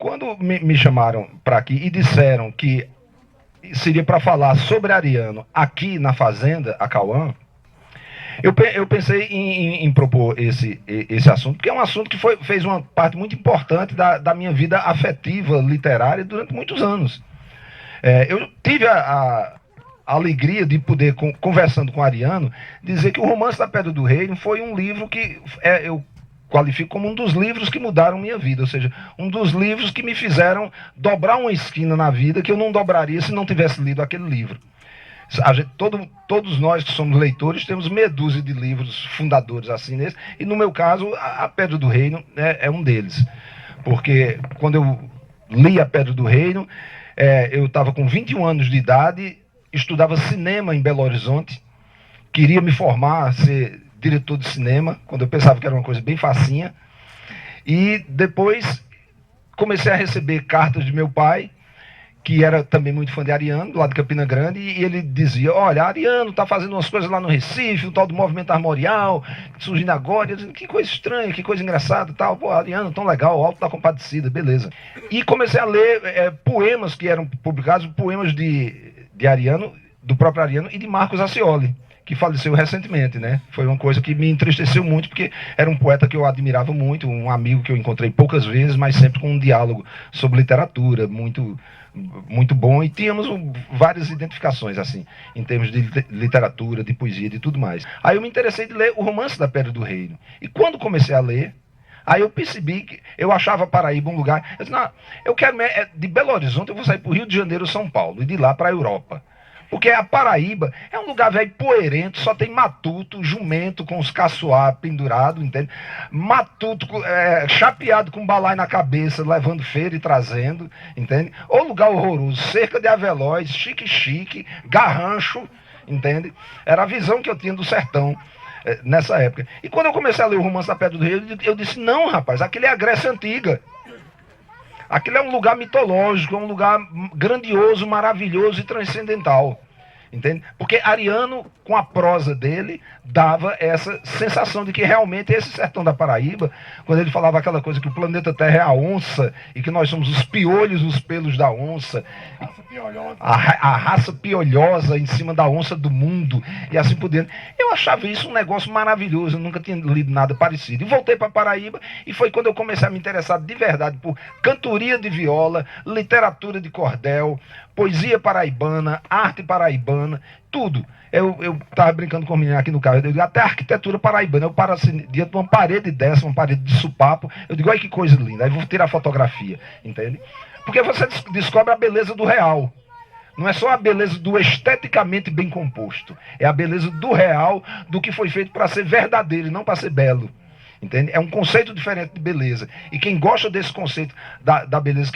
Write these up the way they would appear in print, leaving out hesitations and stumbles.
Quando me chamaram para aqui e disseram que seria para falar sobre Ariano aqui na Fazenda, a Cauã, eu pensei em propor esse assunto, porque é um assunto que fez uma parte muito importante da minha vida afetiva, literária, durante muitos anos. Eu tive a alegria de poder, conversando com Ariano, dizer que o Romance da Pedra do Reino foi um livro que eu qualifico como um dos livros que mudaram minha vida, ou seja, um dos livros que me fizeram dobrar uma esquina na vida que eu não dobraria se não tivesse lido aquele livro. Todos nós que somos leitores temos meia dúzia de livros fundadores assim nesse, e no meu caso a Pedra do Reino é um deles, porque quando eu li a Pedra do Reino, eu estava com 21 anos de idade, estudava cinema em Belo Horizonte, queria me formar, ser diretor de cinema, quando eu pensava que era uma coisa bem facinha, e depois comecei a receber cartas de meu pai, que era também muito fã de Ariano, lá de Campina Grande, e ele dizia, olha, Ariano está fazendo umas coisas lá no Recife, o tal do movimento armorial, surgindo agora, eu disse, que coisa estranha, que coisa engraçada, tal, pô, Ariano, tão legal, Alto da Compadecida, beleza. E comecei a ler poemas que eram publicados, poemas de Ariano, do próprio Ariano, e de Marcos Acioli, que faleceu recentemente, né? Foi uma coisa que me entristeceu muito, porque era um poeta que eu admirava muito, um amigo que eu encontrei poucas vezes, mas sempre com um diálogo sobre literatura, muito bom, e tínhamos várias identificações, assim, em termos de literatura, de poesia, de tudo mais. Aí eu me interessei de ler o Romance da Pedra do Reino. E quando comecei a ler, aí eu percebi que eu achava Paraíba um lugar... Eu disse, não, eu quero... de Belo Horizonte eu vou sair para o Rio de Janeiro, São Paulo, e de lá para a Europa. Porque a Paraíba é um lugar velho poeirento, só tem matuto, jumento com os caçoar pendurados, entende? Matuto chapeado com balai na cabeça, levando feira e trazendo, entende? Ou lugar horroroso, cerca de avelóis, chique, garrancho, entende? Era a visão que eu tinha do sertão nessa época. E quando eu comecei a ler o Romance da Pedra do Reino, eu disse, não, rapaz, aquilo é a Grécia Antiga. Aquilo é um lugar mitológico, é um lugar grandioso, maravilhoso e transcendental. Entende? Porque Ariano, com a prosa dele, dava essa sensação de que realmente esse sertão da Paraíba, quando ele falava aquela coisa que o planeta Terra é a onça, e que nós somos os piolhos nos pelos da onça, a raça piolhosa em cima da onça do mundo, e assim por diante. Eu achava isso um negócio maravilhoso, eu nunca tinha lido nada parecido. E voltei para Paraíba, e foi quando eu comecei a me interessar de verdade por cantoria de viola, literatura de cordel, poesia paraibana, arte paraibana, tudo. Eu estava brincando com o menino aqui no carro, eu digo, até a arquitetura paraibana. Eu paro assim, diante de uma parede dessa, uma parede de supapo, eu digo, olha que coisa linda, aí vou tirar fotografia, entende? Porque você descobre a beleza do real. Não é só a beleza do esteticamente bem composto, é a beleza do real, do que foi feito para ser verdadeiro e não para ser belo. Entende? É um conceito diferente de beleza. E quem gosta desse conceito da beleza,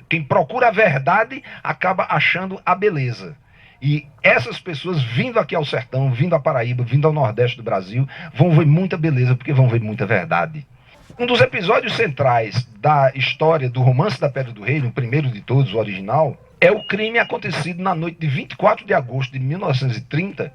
quem procura a verdade, acaba achando a beleza. E essas pessoas vindo aqui ao sertão, vindo à Paraíba, vindo ao Nordeste do Brasil, vão ver muita beleza, porque vão ver muita verdade. Um dos episódios centrais da história do Romance da Pedra do Reino, o primeiro de todos, o original, é o crime acontecido na noite de 24 de agosto de 1930,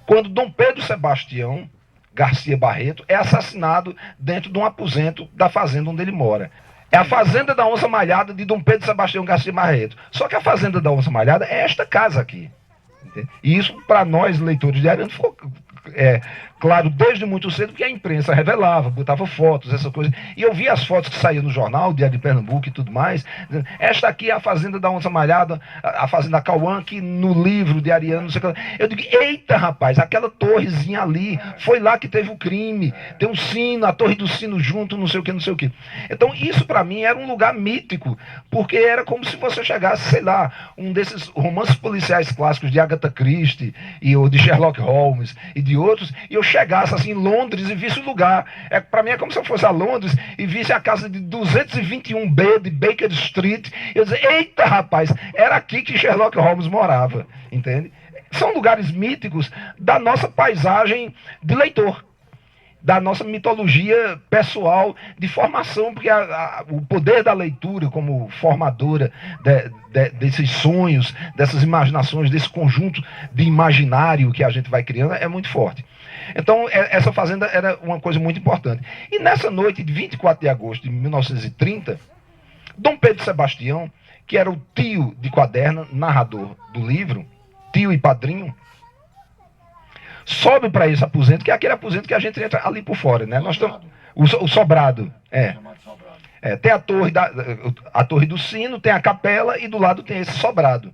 quando Dom Pedro Sebastião Garcia Barreto é assassinado dentro de um aposento da fazenda onde ele mora. É a Fazenda da Onça Malhada de Dom Pedro Sebastião Garcia Barreto. Só que a Fazenda da Onça Malhada é esta casa aqui. Entende? E isso, para nós, leitores de Ariano, ficou claro desde muito cedo, porque a imprensa revelava, botava fotos, essa coisa. E eu via as fotos que saíam no jornal, Diário de Pernambuco e tudo mais. Esta aqui é a Fazenda da Onça Malhada, a Fazenda Cauã, que no livro de Ariano, não sei o que. Eu digo, eita, rapaz, aquela torrezinha ali, foi lá que teve o crime. Tem um sino, a Torre do Sino junto, não sei o que, não sei o que. Então, isso para mim era um lugar mítico, porque era como se você chegasse, sei lá, um desses romances policiais clássicos de Agatha Christie, ou de Sherlock Holmes, e de outros, e eu chegasse assim em Londres e visse o lugar. Para mim é como se eu fosse a Londres e visse a casa de 221B de Baker Street. Eu dizia, eita rapaz, era aqui que Sherlock Holmes morava, entende? São lugares míticos da nossa paisagem de leitor, da nossa mitologia pessoal de formação, porque o poder da leitura como formadora desses sonhos, dessas imaginações, desse conjunto de imaginário que a gente vai criando é muito forte. Então, essa fazenda era uma coisa muito importante. E nessa noite de 24 de agosto de 1930, Dom Pedro Sebastião, que era o tio de Quaderna, narrador do livro, tio e padrinho, sobe para esse aposento, que é aquele aposento que a gente entra ali por fora, né? Nós estamos, o sobrado, tem a torre do sino, tem a capela e do lado tem esse sobrado.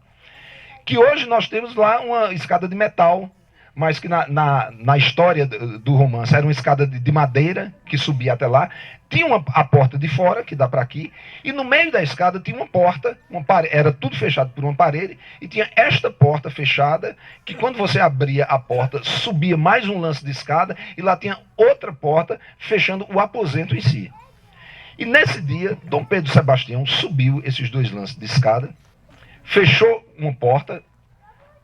Que hoje nós temos lá uma escada de metal, mas que na história do romance era uma escada de madeira que subia até lá. Tinha a porta de fora, que dá para aqui, e no meio da escada tinha uma porta, era tudo fechado por uma parede, e tinha esta porta fechada, que quando você abria a porta, subia mais um lance de escada, e lá tinha outra porta fechando o aposento em si. E nesse dia, Dom Pedro Sebastião subiu esses dois lances de escada, fechou uma porta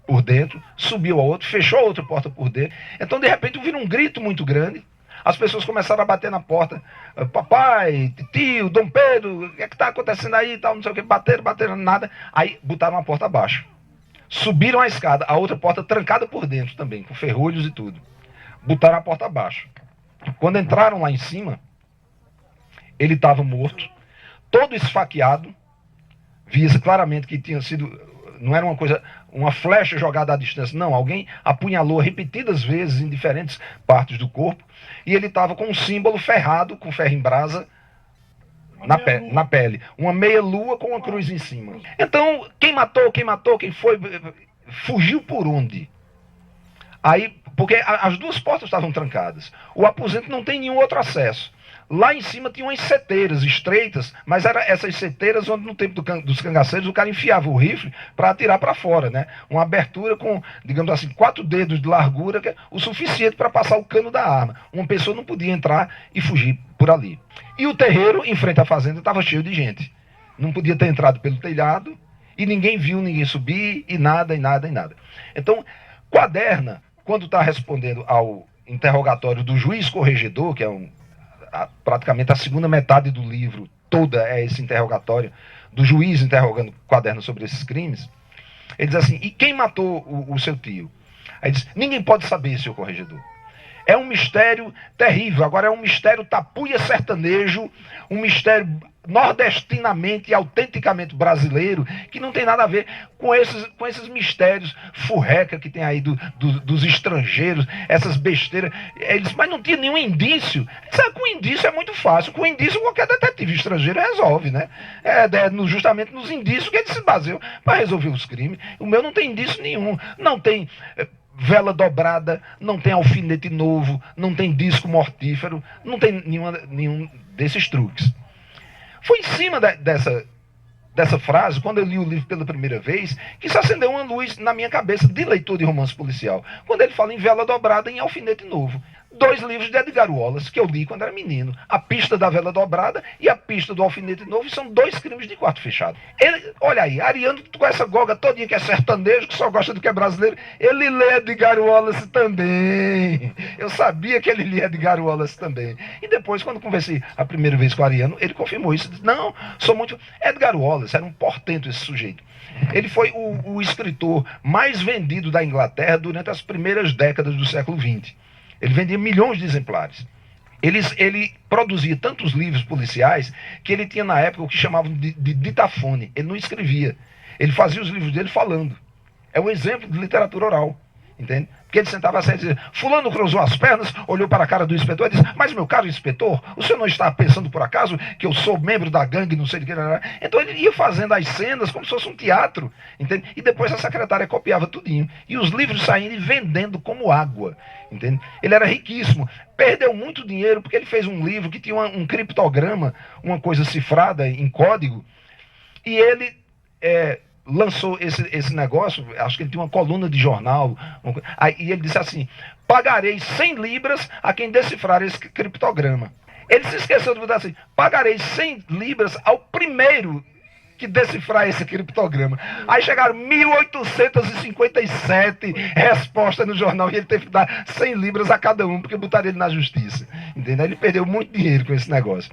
por dentro, subiu a outra, fechou a outra porta por dentro. Então, de repente, ouviram um grito muito grande. As pessoas começaram a bater na porta. Papai, tio, Dom Pedro, o que é que está acontecendo aí? Tal, não sei o que, bateram, nada. Aí botaram a porta abaixo. Subiram a escada, a outra porta trancada por dentro também, com ferrolhos e tudo. Botaram a porta abaixo. Quando entraram lá em cima, ele estava morto, todo esfaqueado. Via-se claramente que tinha sido... Não era uma flecha jogada à distância, não. Alguém apunhalou repetidas vezes em diferentes partes do corpo. E ele estava com um símbolo ferrado, com ferro em brasa, na pele. Uma meia-lua com uma cruz em cima. Então, quem matou, quem foi, fugiu por onde? Aí, porque as duas portas estavam trancadas. O aposento não tem nenhum outro acesso. Lá em cima tinha umas seteiras estreitas, mas eram essas seteiras onde no tempo dos cangaceiros o cara enfiava o rifle para atirar para fora, né? Uma abertura com, digamos assim, 4 dedos de largura, que é o suficiente para passar o cano da arma. Uma pessoa não podia entrar e fugir por ali. E o terreiro, em frente à fazenda, estava cheio de gente. Não podia ter entrado pelo telhado, e ninguém viu ninguém subir, e nada. Então, Quaderna, quando está respondendo ao interrogatório do juiz corregedor, que é praticamente a segunda metade do livro toda é esse interrogatório do juiz interrogando Quaderna sobre esses crimes, ele diz assim: e quem matou o seu tio? Aí diz: ninguém pode saber, senhor corregedor. É um mistério terrível. Agora é um mistério tapuia sertanejo, um mistério nordestinamente e autenticamente brasileiro, que não tem nada a ver com esses mistérios furreca que tem aí dos estrangeiros, essas besteiras. Eles, mas não tinha nenhum indício. Sabe, com indício é muito fácil. Com indício qualquer detetive estrangeiro resolve, né? Justamente nos indícios que eles se baseiam para resolver os crimes. O meu não tem indício nenhum. Não tem vela dobrada, não tem alfinete novo, não tem disco mortífero, não tem nenhum desses truques. Foi em cima dessa frase, quando eu li o livro pela primeira vez, que se acendeu uma luz na minha cabeça de leitor de romance policial. Quando ele fala em vela dobrada e em alfinete novo. 2 livros de Edgar Wallace, que eu li quando era menino. A Pista da Vela Dobrada e A Pista do Alfinete Novo, são 2 crimes de quarto fechado. Olha aí, Ariano, com essa goga todinha que é sertanejo, que só gosta do que é brasileiro, ele lê Edgar Wallace também. Eu sabia que ele lia Edgar Wallace também. E depois, quando conversei a primeira vez com o Ariano, ele confirmou isso. Disse: não, sou muito... Edgar Wallace era um portento, esse sujeito. Ele foi o escritor mais vendido da Inglaterra durante as primeiras décadas do século XX. Ele vendia milhões de exemplares. Ele produzia tantos livros policiais que ele tinha na época o que chamavam de ditafone. Ele não escrevia. Ele fazia os livros dele falando. É um exemplo de literatura oral. Entende? Porque ele sentava assim e dizia: fulano cruzou as pernas, olhou para a cara do inspetor e disse: mas meu caro inspetor, o senhor não está pensando por acaso que eu sou membro da gangue, não sei de que... Então ele ia fazendo as cenas como se fosse um teatro, entende? E depois a secretária copiava tudinho. E os livros saíam vendendo como água, entende? Ele era riquíssimo, perdeu muito dinheiro porque ele fez um livro que tinha um criptograma, uma coisa cifrada em código, e ele... lançou esse negócio, acho que ele tinha uma coluna de jornal, e ele disse assim: pagarei 100 libras a quem decifrar esse criptograma. Ele se esqueceu de botar assim: pagarei 100 libras ao primeiro que decifrar esse criptograma. Aí chegaram 1857 respostas no jornal e ele teve que dar 100 libras a cada um, porque botaram ele na justiça. Entendeu? Ele perdeu muito dinheiro com esse negócio.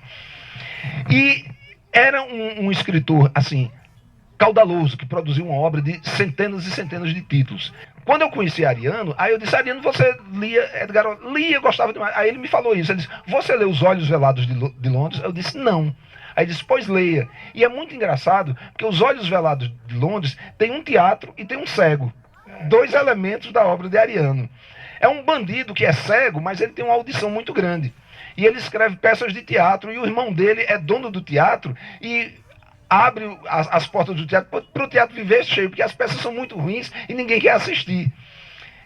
E era um escritor, assim, caudaloso, que produziu uma obra de centenas e centenas de títulos. Quando eu conheci Ariano, aí eu disse: Ariano, você lia Edgar Wallace? Lia, gostava demais. Aí ele me falou isso, ele disse: você leu Os Olhos Velados de Londres? Eu disse: não. Aí disse, pois leia. E é muito engraçado, porque Os Olhos Velados de Londres tem um teatro e tem um cego. 2 elementos da obra de Ariano. É um bandido que é cego, mas ele tem uma audição muito grande. E ele escreve peças de teatro, e o irmão dele é dono do teatro, e abre as portas do teatro para o teatro viver cheio, porque as peças são muito ruins e ninguém quer assistir.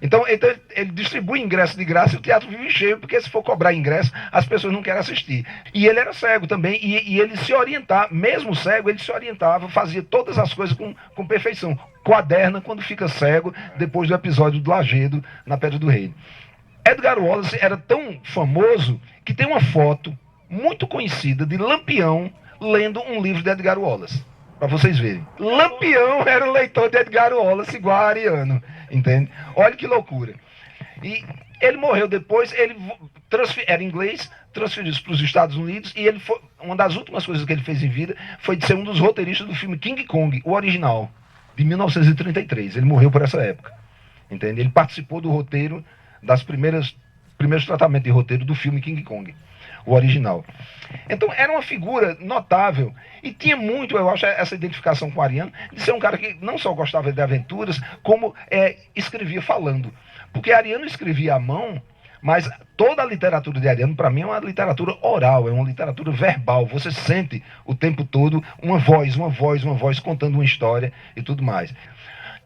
Então ele distribui ingresso de graça e o teatro vive cheio, porque se for cobrar ingresso, as pessoas não querem assistir. E ele era cego também, e ele se orientava, mesmo cego, ele se orientava, fazia todas as coisas com perfeição. Quaderna quando fica cego, depois do episódio do Lajedo, na Pedra do Reino. Edgar Wallace era tão famoso que tem uma foto muito conhecida de Lampião lendo um livro de Edgar Wallace. Para vocês verem. Lampião era o leitor de Edgar Wallace igual a Ariano. Entende? Olha que loucura. E ele morreu depois, ele era inglês, transferiu-se para os Estados Unidos, e ele foi, uma das últimas coisas que ele fez em vida foi de ser um dos roteiristas do filme King Kong, o original, de 1933. Ele morreu por essa época. Entende? Ele participou do roteiro, das primeiros tratamentos de roteiro do filme King Kong, o original. Então era uma figura notável, e tinha muito, eu acho, essa identificação com o Ariano, de ser um cara que não só gostava de aventuras, como escrevia falando. Porque Ariano escrevia à mão, mas toda a literatura de Ariano, para mim, é uma literatura oral, é uma literatura verbal. Você sente o tempo todo uma voz contando uma história e tudo mais.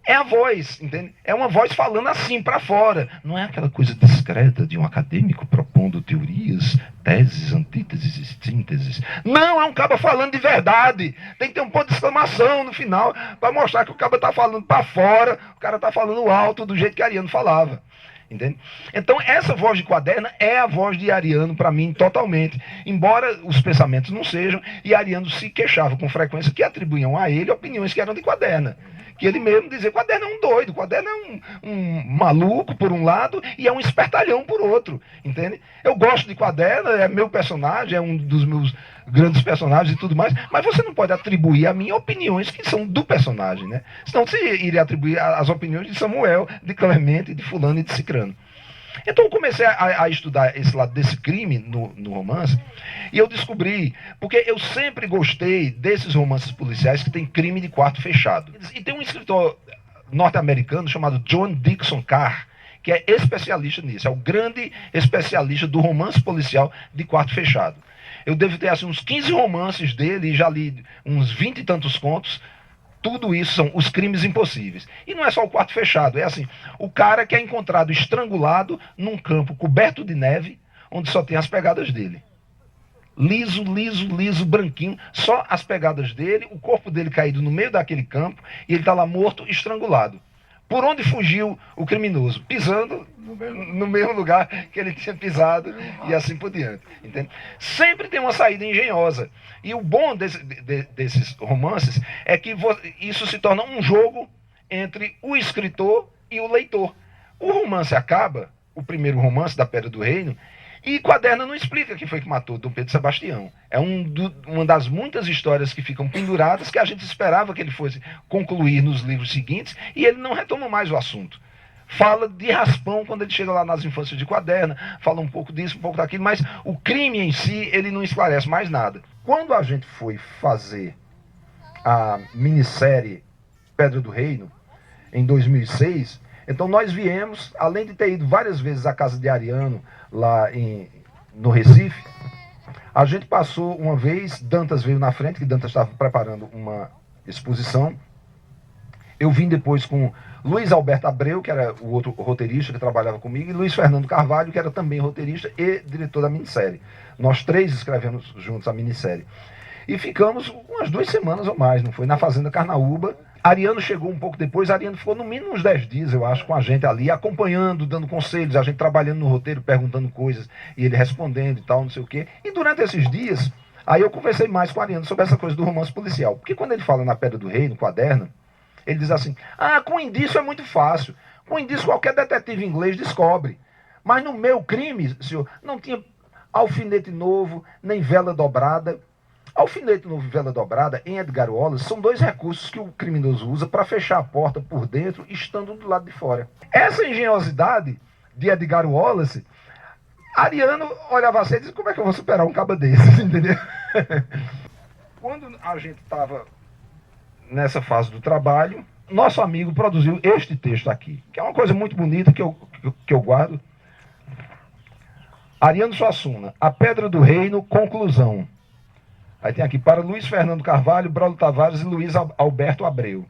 É a voz, entende? É uma voz falando assim para fora. Não é aquela coisa discreta de um acadêmico propondo teorias, teses, antíteses e sínteses. Não, é um caba falando de verdade. Tem que ter um ponto de exclamação no final para mostrar que o caba está falando para fora, o cara está falando alto do jeito que Ariano falava. Entende? Então essa voz de Quaderna é a voz de Ariano para mim totalmente, embora os pensamentos não sejam, e Ariano se queixava com frequência que atribuíam a ele opiniões que eram de Quaderna, que ele mesmo dizia, Quaderna é um doido, Quaderna é um maluco por um lado e é um espertalhão por outro, entende? Eu gosto de Quaderna, é meu personagem, é um dos meus grandes personagens e tudo mais, mas você não pode atribuir a mim opiniões que são do personagem, né? Senão você iria atribuir as opiniões de Samuel, de Clemente, de fulano e de cicrano. Então eu comecei a estudar esse lado desse crime no romance, e eu descobri, porque eu sempre gostei desses romances policiais que tem crime de quarto fechado. E tem um escritor norte-americano chamado John Dickson Carr, que é especialista nisso, é o grande especialista do romance policial de quarto fechado. Eu devo ter assim, uns 15 romances dele, e já li uns 20 e tantos contos. Tudo isso são os crimes impossíveis. E não é só o quarto fechado, é assim, o cara que é encontrado estrangulado num campo coberto de neve, onde só tem as pegadas dele. Liso, liso, liso, branquinho, só as pegadas dele, o corpo dele caído no meio daquele campo, e ele está lá morto, estrangulado. Por onde fugiu o criminoso? Pisando no mesmo lugar que ele tinha pisado e assim por diante. Entende? Sempre tem uma saída engenhosa. E o bom desses romances é que isso se torna um jogo entre o escritor e o leitor. O romance acaba, o primeiro romance da Pedra do Reino, e Quaderna não explica quem foi que matou Dom Pedro Sebastião. É uma das muitas histórias que ficam penduradas, que a gente esperava que ele fosse concluir nos livros seguintes, e ele não retoma mais o assunto. Fala de raspão quando ele chega lá nas Infâncias de Quaderna, fala um pouco disso, um pouco daquilo, mas o crime em si, ele não esclarece mais nada. Quando a gente foi fazer a minissérie Pedra do Reino, em 2006, então nós viemos, além de ter ido várias vezes à casa de Ariano, lá no Recife, a gente passou uma vez, Dantas veio na frente, que Dantas estava preparando uma exposição. Eu vim depois com Luiz Alberto Abreu, que era o outro roteirista que trabalhava comigo, e Luiz Fernando Carvalho, que era também roteirista e diretor da minissérie. Nós três escrevemos juntos a minissérie. E ficamos umas 2 semanas ou mais, não foi? Na Fazenda Carnaúba. Ariano chegou um pouco depois, Ariano ficou no mínimo uns 10 dias, eu acho, com a gente ali, acompanhando, dando conselhos, a gente trabalhando no roteiro, perguntando coisas, e ele respondendo e tal, não sei o quê. E durante esses dias, aí eu conversei mais com Ariano sobre essa coisa do romance policial. Porque quando ele fala na Pedra do Reino, Quaderna, ele diz assim, com indício é muito fácil. Com indício qualquer detetive inglês descobre. Mas no meu crime, senhor, não tinha alfinete novo, nem vela dobrada. Alfinete novo e vela dobrada, em Edgar Wallace, são 2 recursos que o criminoso usa para fechar a porta por dentro, estando do lado de fora. Essa engenhosidade de Edgar Wallace, Ariano olhava assim e disse, como é que eu vou superar um caba desses, entendeu? quando a gente estava nessa fase do trabalho, nosso amigo produziu este texto aqui, que é uma coisa muito bonita que eu guardo. Ariano Suassuna, A Pedra do Reino, conclusão. Aí tem aqui, para Luiz Fernando Carvalho, Braulio Tavares e Luiz Alberto Abreu.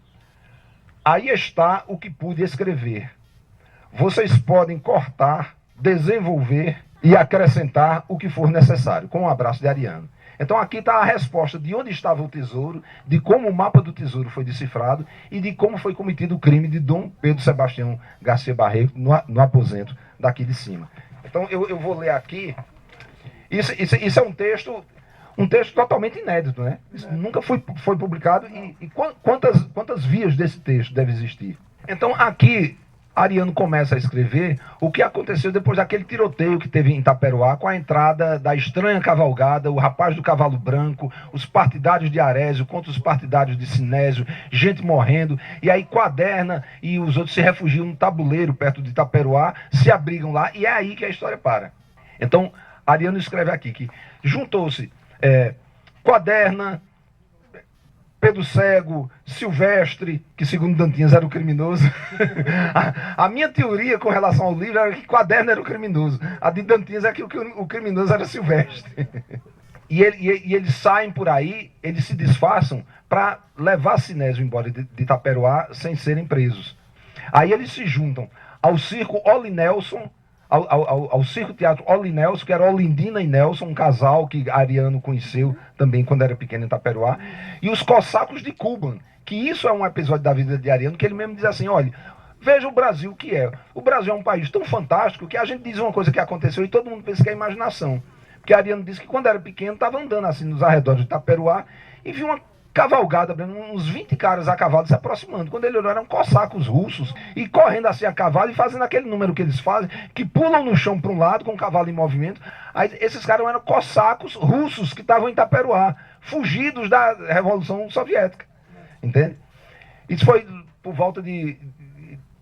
Aí está o que pude escrever. Vocês podem cortar, desenvolver e acrescentar o que for necessário. Com um abraço de Ariano. Então aqui está a resposta de onde estava o tesouro, de como o mapa do tesouro foi decifrado e de como foi cometido o crime de Dom Pedro Sebastião Garcia Barreto no aposento daqui de cima. Então eu vou ler aqui. Isso é um texto totalmente inédito, né? Isso nunca foi publicado. E quantas vias desse texto deve existir? Então aqui Ariano começa a escrever o que aconteceu depois daquele tiroteio que teve em Itaperuá, com a entrada da estranha cavalgada, o rapaz do cavalo branco, os partidários de Arésio contra os partidários de Sinésio, gente morrendo, e aí Quaderna e os outros se refugiam no tabuleiro perto de Itaperuá, se abrigam lá, e é aí que a história para. Então, Ariano escreve aqui que juntou-se Quaderna, Pedro Cego, Silvestre, que segundo Dantinhas era o criminoso. A minha teoria com relação ao livro era que Quaderno era o criminoso. A de Dantinhas é que o criminoso era Silvestre. E eles saem por aí, eles se disfarçam para levar Sinésio embora de Itaperuá sem serem presos. Aí eles se juntam ao circo Oli Nelson, ao Circo Teatro Oli Nelson, que era Olindina e Nelson, um casal que Ariano conheceu também quando era pequeno em Itaperuá, e os cossacos de Cuba, que isso é um episódio da vida de Ariano, que ele mesmo diz assim, olha, veja o Brasil o que é. O Brasil é um país tão fantástico que a gente diz uma coisa que aconteceu e todo mundo pensa que é imaginação. Porque Ariano disse que quando era pequeno estava andando assim nos arredores de Itaperuá e viu uma cavalgada, uns 20 caras a cavalo se aproximando. Quando ele olhou, eram cossacos russos, e correndo assim a cavalo e fazendo aquele número que eles fazem, que pulam no chão para um lado com o cavalo em movimento. Aí esses caras eram cossacos russos que estavam em Itaperuá, fugidos da Revolução Soviética. Entende? Isso foi por volta de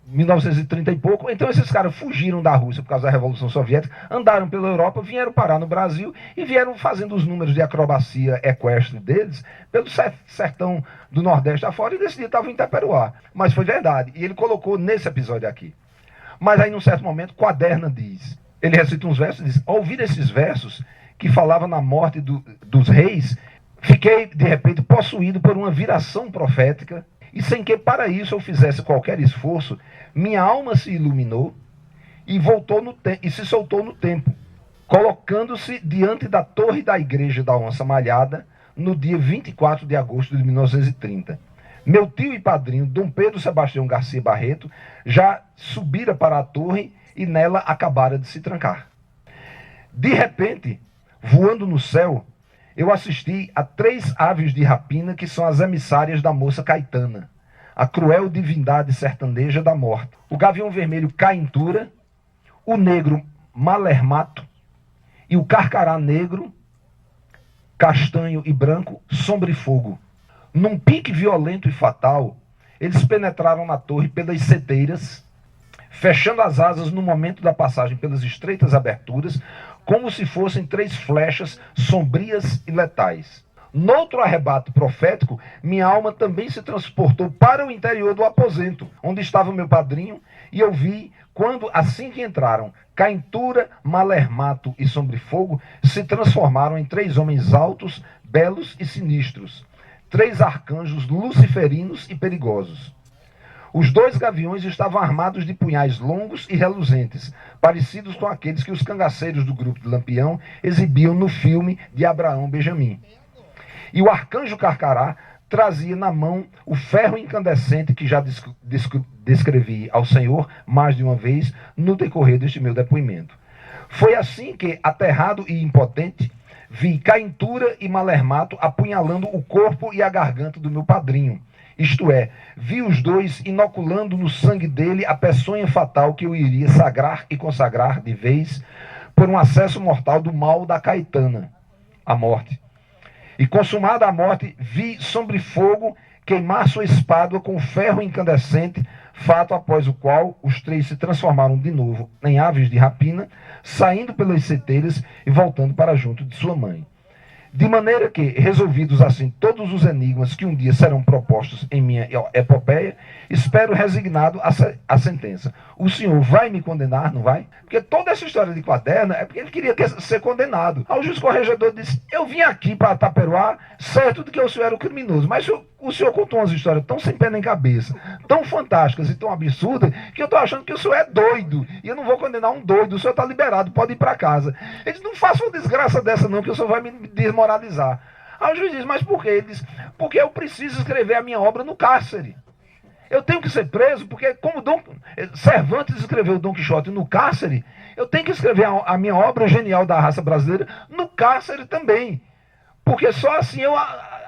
1930 e pouco. Então esses caras fugiram da Rússia por causa da Revolução Soviética, andaram pela Europa, vieram parar no Brasil e vieram fazendo os números de acrobacia equestre deles pelo sertão do Nordeste afora, e nesse dia estavam em Itaperuá. Mas foi verdade, e ele colocou nesse episódio aqui. Mas aí num certo momento Quaderna diz, ele recita uns versos e diz, ao ouvir esses versos que falavam na morte dos reis, fiquei de repente possuído por uma viração profética, e sem que para isso eu fizesse qualquer esforço, minha alma se iluminou e e se soltou no tempo, colocando-se diante da torre da igreja da Onça Malhada, no dia 24 de agosto de 1930. Meu tio e padrinho, Dom Pedro Sebastião Garcia Barreto, já subira para a torre e nela acabara de se trancar. De repente, voando no céu, eu assisti a 3 aves de rapina que são as emissárias da moça Caetana, a cruel divindade sertaneja da morte. O gavião vermelho Caintura, o negro Malermato e o carcará negro, castanho e branco, Sombra e Fogo. Num pique violento e fatal, eles penetraram na torre pelas seteiras, fechando as asas no momento da passagem pelas estreitas aberturas, como se fossem 3 flechas sombrias e letais. Noutro arrebato profético, minha alma também se transportou para o interior do aposento, onde estava meu padrinho, e eu vi, quando, assim que entraram, Caintura, Malermato e Sombrifogo se transformaram em 3 homens altos, belos e sinistros, 3 arcanjos luciferinos e perigosos. Os 2 gaviões estavam armados de punhais longos e reluzentes, parecidos com aqueles que os cangaceiros do grupo de Lampião exibiam no filme de Abraão Benjamin. E o arcanjo Carcará trazia na mão o ferro incandescente que já descrevi ao Senhor mais de uma vez no decorrer deste meu depoimento. Foi assim que, aterrado e impotente, vi Caintura e Malermato apunhalando o corpo e a garganta do meu padrinho. Isto é, vi os 2 inoculando no sangue dele a peçonha fatal que eu iria sagrar e consagrar de vez por um acesso mortal do mal da Caetana, a morte. E consumada a morte, vi Sombrifogo queimar sua espádua com ferro incandescente, fato após o qual os 3 se transformaram de novo em aves de rapina, saindo pelas seteiras e voltando para junto de sua mãe. De maneira que, resolvidos assim todos os enigmas que um dia serão propostos em minha epopeia, espero resignado a sentença. O senhor vai me condenar, não vai? Porque toda essa história de Quaderno é porque ele queria ser condenado. Aí o juiz corregedor disse, eu vim aqui para Taperoá, certo de que o senhor era o criminoso, mas o senhor contou umas histórias tão sem pé nem cabeça, tão fantásticas e tão absurdas, que eu estou achando que o senhor é doido, e eu não vou condenar um doido, o senhor está liberado, pode ir para casa. Ele disse, não faça uma desgraça dessa não, que o senhor vai me desmoralizar. Aí o juiz diz, mas por quê? Ele diz, porque eu preciso escrever a minha obra no cárcere. Eu tenho que ser preso, porque como Cervantes escreveu Dom Quixote no cárcere, eu tenho que escrever a minha obra genial da raça brasileira no cárcere também. Porque só assim eu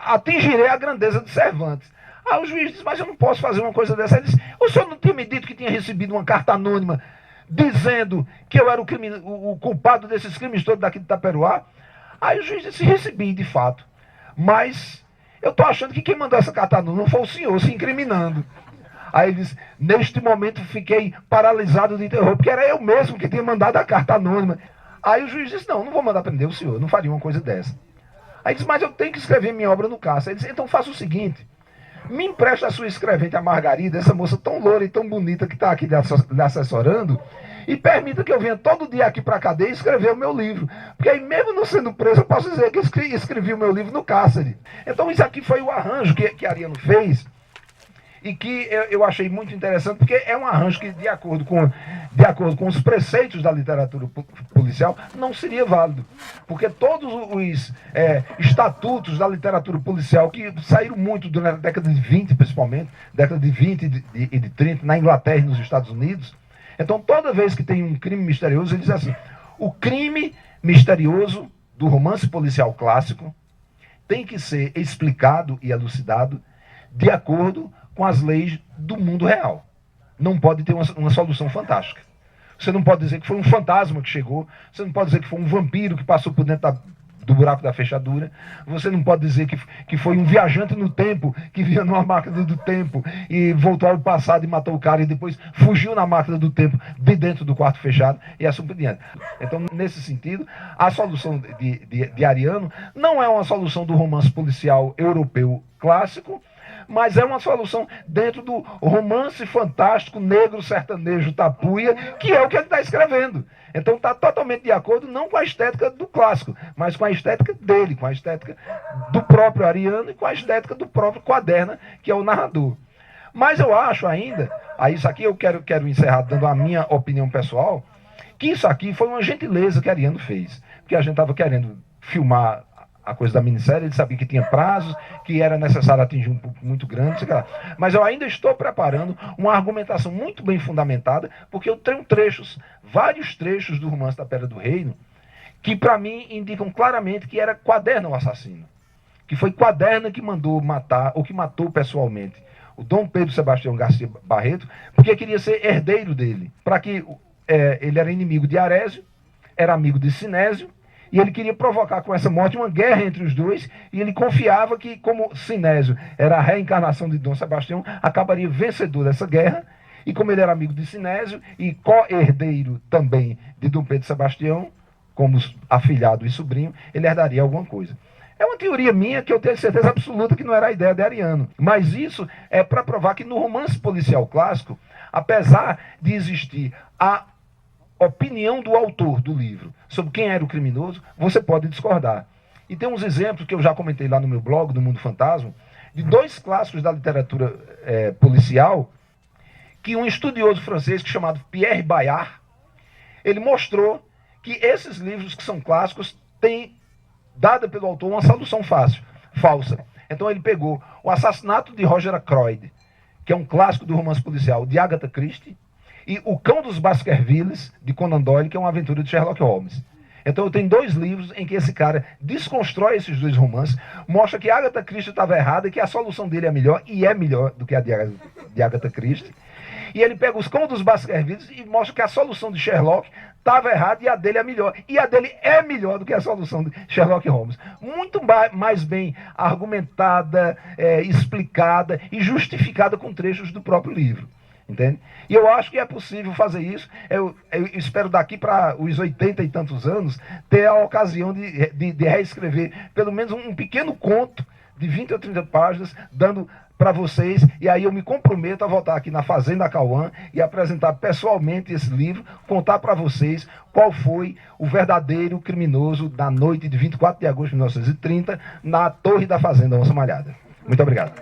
atingirei a grandeza de Cervantes. Aí o juiz diz, mas eu não posso fazer uma coisa dessa. Ele diz, o senhor não tinha me dito que tinha recebido uma carta anônima dizendo que eu era o culpado desses crimes todos daqui de Taperoá? Aí o juiz disse, recebi de fato. Mas eu estou achando que quem mandou essa carta anônima não foi o senhor se incriminando. Aí ele disse, neste momento fiquei paralisado de terror, porque era eu mesmo que tinha mandado a carta anônima. Aí o juiz disse, não vou mandar prender o senhor, não faria uma coisa dessa. Aí disse, mas eu tenho que escrever minha obra no cárcere. Ele disse, então faça o seguinte, me empresta a sua escrevente, a Margarida, essa moça tão loura e tão bonita que está aqui lhe assessorando, e permita que eu venha todo dia aqui para a cadeia escrever o meu livro. Porque aí mesmo não sendo preso, eu posso dizer que escrevi o meu livro no cárcere. Então isso aqui foi o arranjo que Ariano fez, e que eu achei muito interessante, porque é um arranjo que, de acordo com os preceitos da literatura policial, não seria válido. Porque todos os estatutos da literatura policial, que saíram muito durante a década de 20, principalmente, década de 20 e de 30, na Inglaterra e nos Estados Unidos, então toda vez que tem um crime misterioso, ele diz assim, o crime misterioso do romance policial clássico tem que ser explicado e elucidado de acordo com as leis do mundo real. Não pode ter uma solução fantástica. Você não pode dizer que foi um fantasma que chegou, você não pode dizer que foi um vampiro que passou por dentro do buraco da fechadura, você não pode dizer que foi um viajante no tempo, que vinha numa máquina do tempo e voltou ao passado e matou o cara e depois fugiu na máquina do tempo de dentro do quarto fechado e assim por diante. Então, nesse sentido, a solução de Ariano não é uma solução do romance policial europeu clássico, mas é uma solução dentro do romance fantástico negro sertanejo tapuia, que é o que ele está escrevendo. Então está totalmente de acordo, não com a estética do clássico, mas com a estética dele, com a estética do próprio Ariano e com a estética do próprio Quaderno, que é o narrador. Mas eu acho ainda, isso aqui eu quero encerrar dando a minha opinião pessoal, que isso aqui foi uma gentileza que Ariano fez. Porque a gente estava querendo filmar a coisa da minissérie, ele sabia que tinha prazos, que era necessário atingir um público muito grande, sei lá. Mas eu ainda estou preparando uma argumentação muito bem fundamentada, porque eu tenho vários trechos do romance da Pedra do Reino, que para mim indicam claramente que era Quaderno o assassino. Que foi Quaderno que mandou matar, ou que matou pessoalmente, o Dom Pedro Sebastião Garcia Barreto, porque queria ser herdeiro dele. Para que ele era inimigo de Arésio, era amigo de Sinésio, e ele queria provocar com essa morte uma guerra entre os dois, e ele confiava que, como Sinésio era a reencarnação de Dom Sebastião, acabaria vencedor dessa guerra, e como ele era amigo de Sinésio e co-herdeiro também de Dom Pedro Sebastião, como afilhado e sobrinho, ele herdaria alguma coisa. É uma teoria minha que eu tenho certeza absoluta que não era a ideia de Ariano, mas isso é para provar que no romance policial clássico, apesar de existir a opinião do autor do livro sobre quem era o criminoso, você pode discordar. E tem uns exemplos que eu já comentei lá no meu blog, do Mundo Fantasma, de dois clássicos da literatura policial, que um estudioso francês chamado Pierre Bayard, ele mostrou que esses livros que são clássicos têm, dada pelo autor, uma solução falsa. Então ele pegou O Assassinato de Roger Ackroyd, que é um clássico do romance policial de Agatha Christie, e O Cão dos Baskervilles, de Conan Doyle, que é uma aventura de Sherlock Holmes. Então eu tenho dois livros em que esse cara desconstrói esses dois romances, mostra que Agatha Christie estava errada e que a solução dele é melhor, e é melhor do que a de Agatha Christie. E ele pega Os Cão dos Baskervilles e mostra que a solução de Sherlock estava errada e a dele é melhor. E a dele é melhor do que a solução de Sherlock Holmes. Muito mais bem argumentada, explicada e justificada com trechos do próprio livro. Entende? E eu acho que é possível fazer isso. Eu espero daqui para os 80 e tantos anos ter a ocasião de reescrever pelo menos um pequeno conto de 20 ou 30 páginas, dando para vocês, e aí eu me comprometo a voltar aqui na Fazenda Cauã e apresentar pessoalmente esse livro, contar para vocês qual foi o verdadeiro criminoso da noite de 24 de agosto de 1930 na Torre da Fazenda Onça Malhada. Muito obrigado.